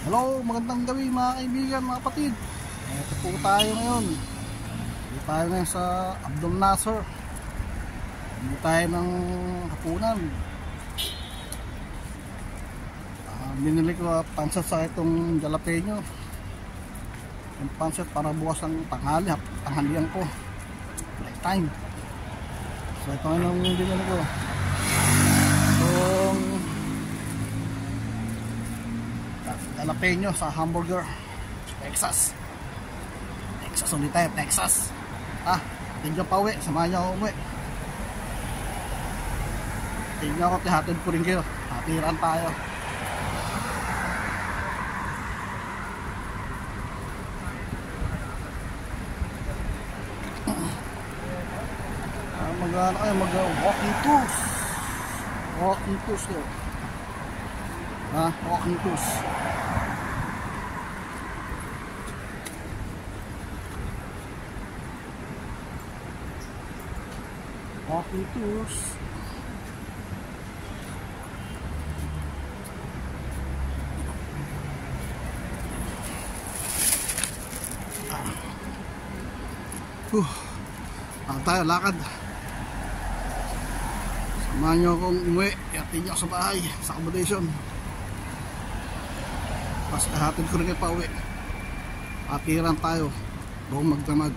Hello, magandang gabi mga kaibigan, mga kapatid. Ito po tayo ngayon. Ito tayo ngayon sa Abdul Nasser. Hindi tayo ng hapunan. Binili ko pansat sa itong jalapeno. Yung pansat para bukas ang tanghalian ko. Break time. So ito ngayon ang binili ko. Itong jalapeno sa hamburger. Texas ulit tayo, Texas. Tingnan pa uwi, samahan niyo ako uwi. Tingnan ako, tihatid ko rin kayo. Hatiran tayo. Walking tours. Walking tours yun. Walking tours. Walking tours. Tayo lakad. Samahan nyo akong umuwi. Ihatid nyo sa bahay, sa accommodation. Pas hatid ko rin kayo pa uwi. Hatiran tayo buong magdamag.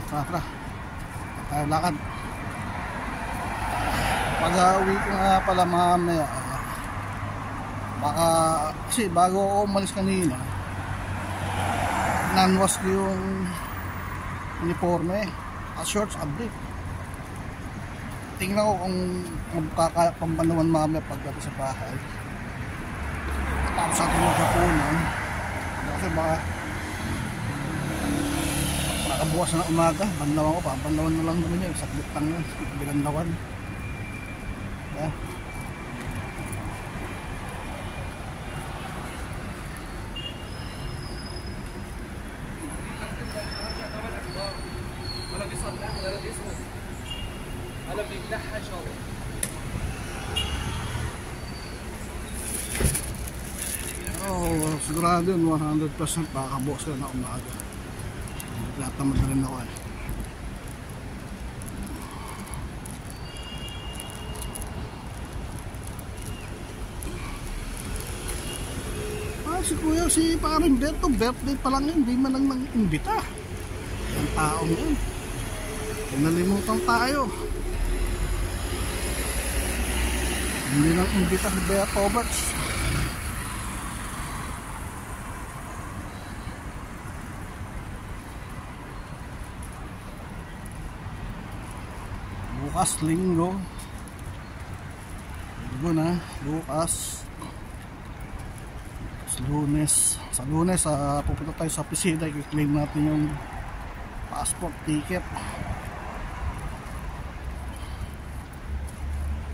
Tara, tayo lakad. Pag-uwi ko nga pala mamaya, baka kasi bago ako umalis kanina, nanwas ko yung uniforme at shorts, brief. Tingnan ko kung magkakaya pambanawan mamaya pagdating sa bahay. Tapos sa ating magkapunan kasi baka bukas na umaga, banlawan ko pa. Banlawan na lang naman yun. Saglit lang yun. Bilanlawan. Sigurado yun, 100% makakabukas yun na umaga. Naglatamad na rin ako si kuya, si paring Berto, birthday pa lang yun, hindi man lang nang-imbita. Yung taong yun, nalimutan tayo. Hindi lang imbita si Berto Roberts. Bukas linggo na, bukas Lunes. Sa Lunes pupunta tayo sa opisina, i-claim natin yung passport ticket.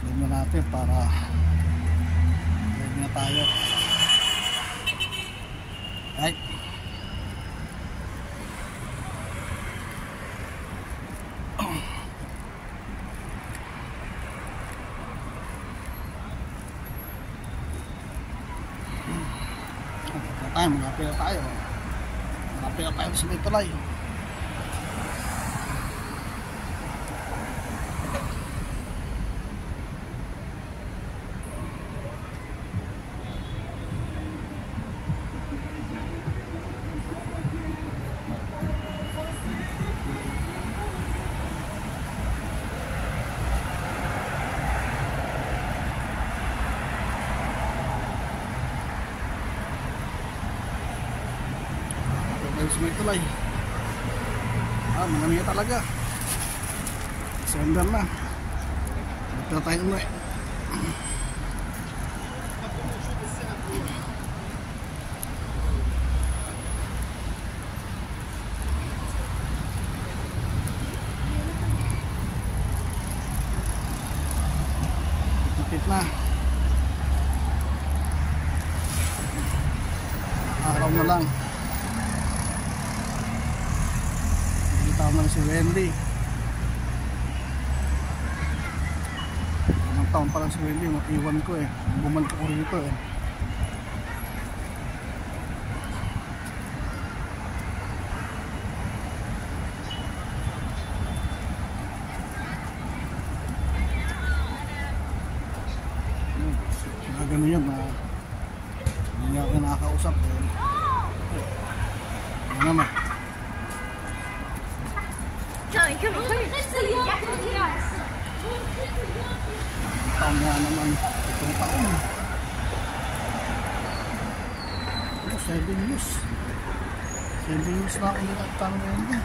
Claim na natin para claim na tayo. Right. Magapila tayo sa may tulay. May tulay. Marami talaga. December na. Ito tayo umuwi. kasama na si Wendy. Ilang taon pa lang si Wendy, matiwan ko eh. Bumalik ako rito eh. Gano'n yan na hindi niya ako nakakausap eh. Ano naman taon nga naman itong taon 7 years na ako nilagtang ngayon.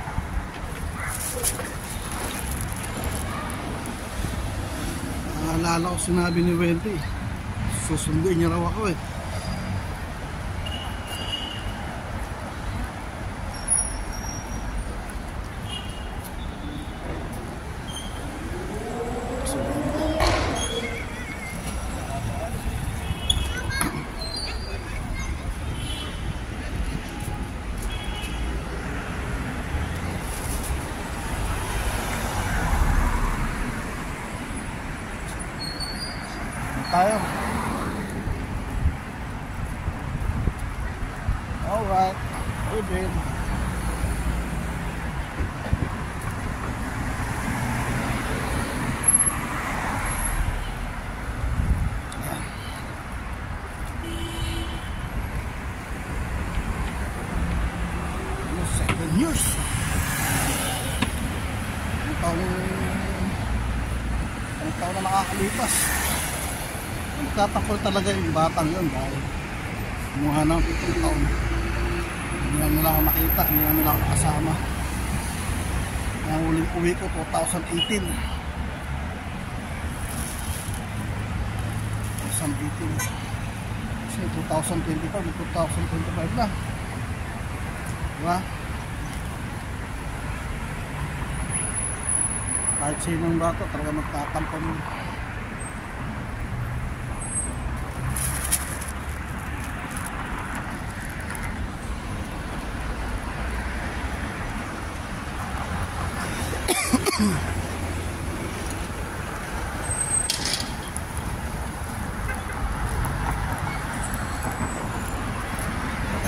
Naalala ko sinabi ni Wendy susunduin niya raw ako eh. Tayo. Alright, we're good. Years. Ang taon na nakakalipas. Nagtatakol talaga yung batang yun dahil kumuha ng 15 taon. Hindi na nila ako nakita, hindi na nila ako nakasama. Ang huling uwi ko 2018. 2018. Kasi 2025 na. Diba? Kahit sinong bato talaga magtatampo mo.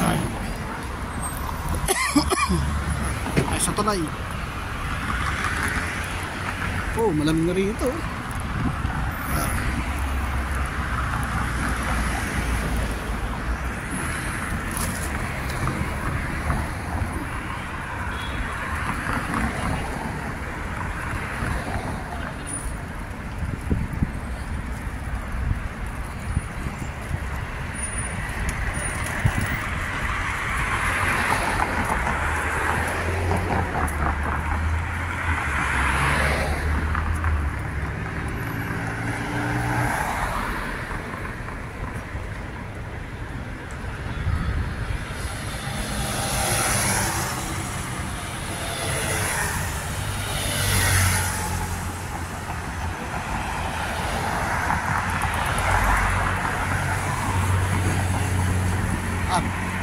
Ay, sa tulay. Oh, malamig na rito.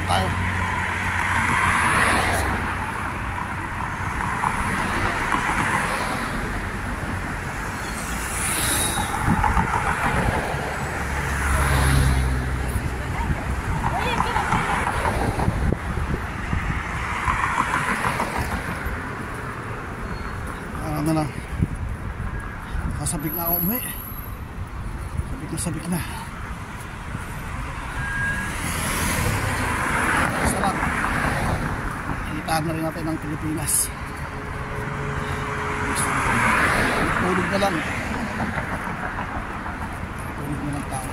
Tayo. Ano na, kasabik na ako umuwi. Sabik na. Sarap. Kitaan na rin natin ang Pilipinas. Tulog na lang. Tulog na lang tao.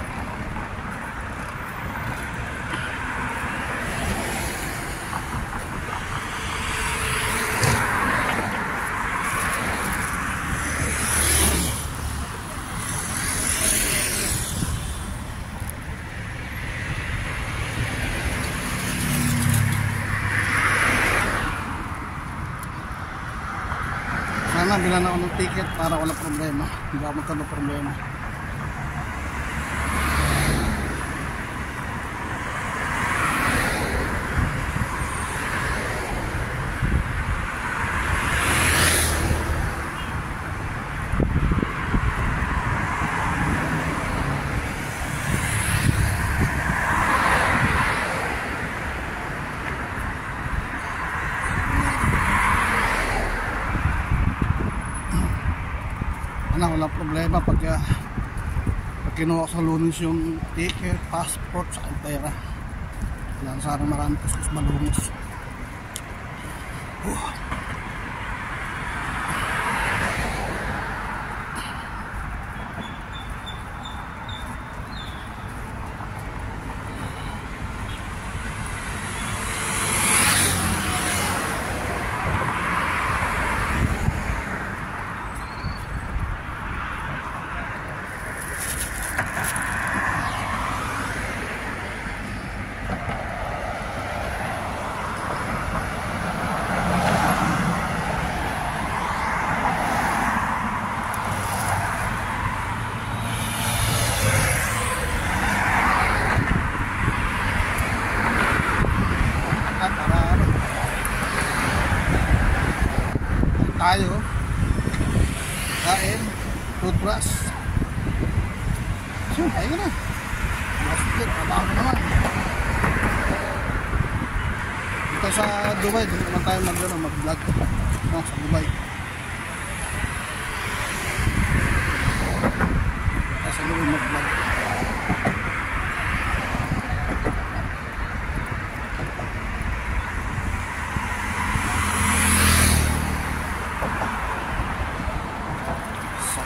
Sana bilan ako ng ticket para wala problema. Hindi ako magkaroon ng problema. na, walang problema pag kinuha ko sa Lunes yung ticket, passport, sa pera. Kailangan sana marami kuskus malungos. Tayo kain, toothbrush. So, ayun na. Split, trabaho naman. Dito sa Dubai, dito naman tayo mag-vlog. Sa Dubai. Sa Dubai mag-vlog.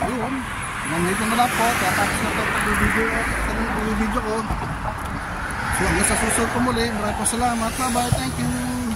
Ayun, nandito na lang po, kaya tapos na ito video ko. So hanggang sa susunod ko muli, maraming salamat, bye bye, thank you.